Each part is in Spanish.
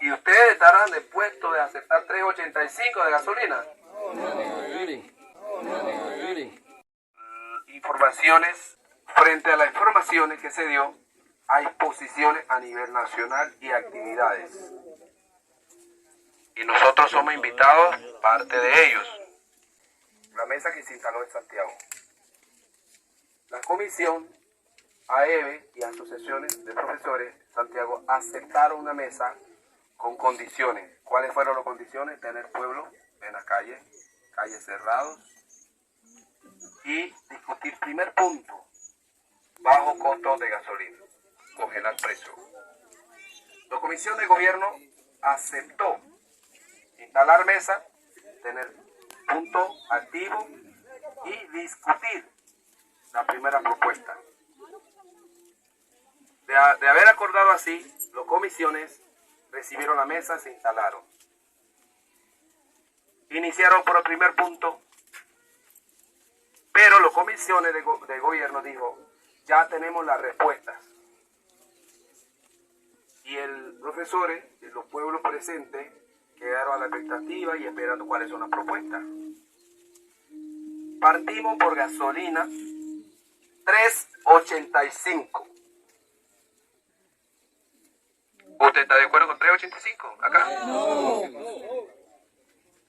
¿Y ustedes estarán dispuestos de aceptar 3.85 de gasolina? Informaciones, frente a las informaciones que se dio, hay posiciones a nivel nacional y actividades. Y nosotros somos invitados, parte de ellos. La mesa que se instaló en Santiago. La comisión, AEB y asociaciones de profesores de Santiago aceptaron una mesa con condiciones. ¿Cuáles fueron las condiciones? Tener pueblo en la calle, calles cerradas, y discutir primer punto, bajo costo de gasolina, congelar precio. La comisión de gobierno aceptó instalar mesa, tener punto activo y discutir la primera propuesta. De haber acordado así, las comisiones recibieron la mesa, se instalaron. Iniciaron por el primer punto, pero las comisiones de gobierno dijo, ya tenemos las respuestas. Y el profesores y los pueblos presentes quedaron a la expectativa y esperando cuáles son las propuestas. Partimos por gasolina 3.85. ¿Usted está de acuerdo con 3.85 acá? No.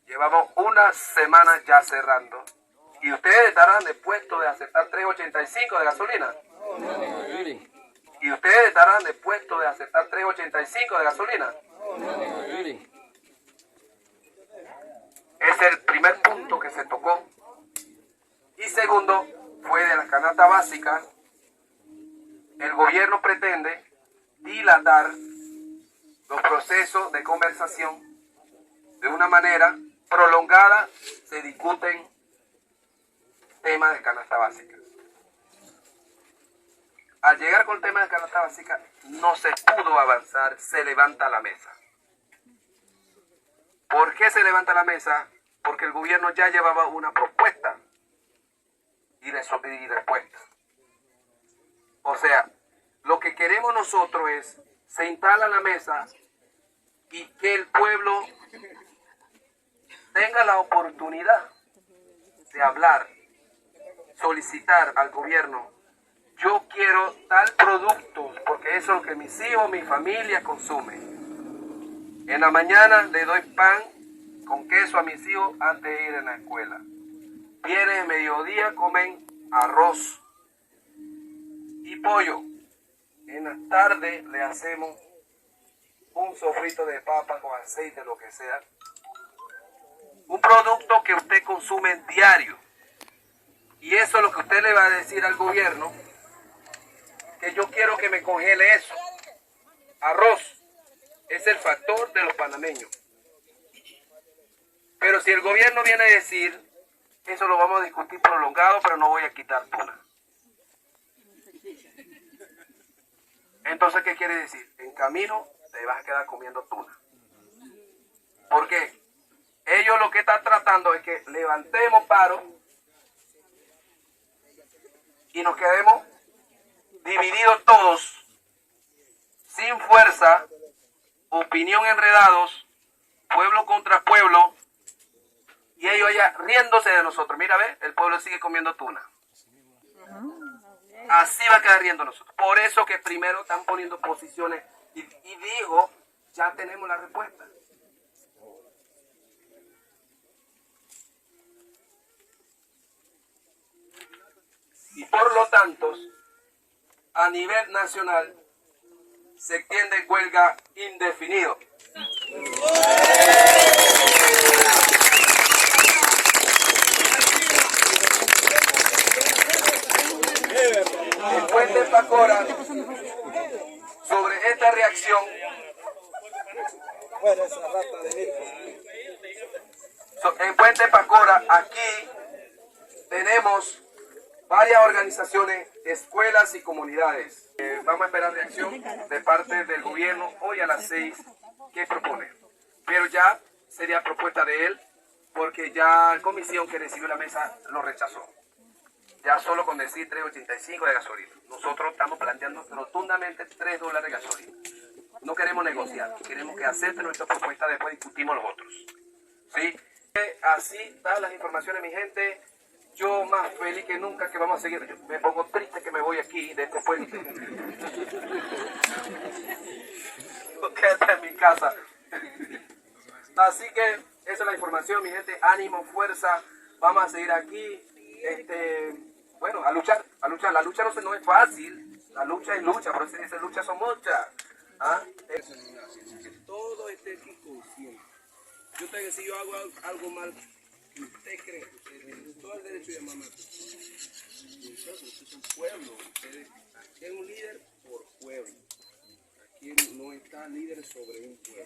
Llevamos una semana ya cerrando. ¿Y ustedes estarán dispuestos de aceptar 3.85 de gasolina? ¿Y ustedes estarán dispuestos de aceptar 3.85 de gasolina? Es el primer punto que se tocó. Y segundo, fue de la canasta básica. El gobierno pretende dilatar los procesos de conversación de una manera prolongada. Se discuten temas de canasta básica. Al llegar con el tema de canasta básica, no se pudo avanzar, se levanta la mesa. ¿Por qué se levanta la mesa? Porque el gobierno ya llevaba una propuesta y respuesta. O sea, lo que queremos nosotros es, se instala la mesa y que el pueblo tenga la oportunidad de hablar, solicitar al gobierno, yo quiero tal producto, porque eso es lo que mis hijos, mi familia consumen. En la mañana le doy pan con queso a mis hijos antes de ir a la escuela. Vienen de mediodía, comen arroz y pollo. En la tarde le hacemos un sofrito de papa con aceite, lo que sea. Un producto que usted consume diario. Y eso es lo que usted le va a decir al gobierno, que yo quiero que me congele eso. Arroz es el factor de los panameños. Pero si el gobierno viene a decir, eso lo vamos a discutir prolongado, pero no voy a quitar tuna. Entonces, ¿qué quiere decir? En camino te vas a quedar comiendo tuna. ¿Por qué? Ellos lo que están tratando es que levantemos paro y nos quedemos divididos todos, sin fuerza, opinión enredados, pueblo contra pueblo, y ellos allá riéndose de nosotros. Mira, ve, el pueblo sigue comiendo tuna. Así va a quedar riendo nosotros. Por eso que primero están poniendo posiciones y dijo, ya tenemos la respuesta. Y por lo tanto, a nivel nacional, se extiende huelga indefinido. En Puente Pacora, sobre esta reacción, en Puente Pacora, aquí tenemos varias organizaciones, escuelas y comunidades. Vamos a esperar reacción de parte del gobierno hoy a las 6. ¿Qué propone? Pero ya sería propuesta de él, porque ya la comisión que recibió la mesa lo rechazó. Ya solo con decir 3.85 de gasolina. Nosotros estamos planteando rotundamente $3 de gasolina. No queremos negociar, queremos que acepten nuestra propuesta, después discutimos los otros. ¿Sí? Así están las informaciones, mi gente. Yo más feliz que nunca que vamos a seguir. Yo me pongo triste que me voy aquí de este puente. Quédate en mi casa. Así que esa es la información, mi gente. Ánimo, fuerza. Vamos a seguir aquí. Bueno, a luchar, a luchar. La lucha no es fácil. La lucha es lucha, por eso esas luchas son muchas. ¿Ah? Que todo esté aquí consciente. Yo te digo, si yo hago algo mal, usted cree que usted tiene todo el derecho de llamarme. Ustedes son pueblo. Aquí hay un líder por pueblo. Aquí no está líder sobre un pueblo.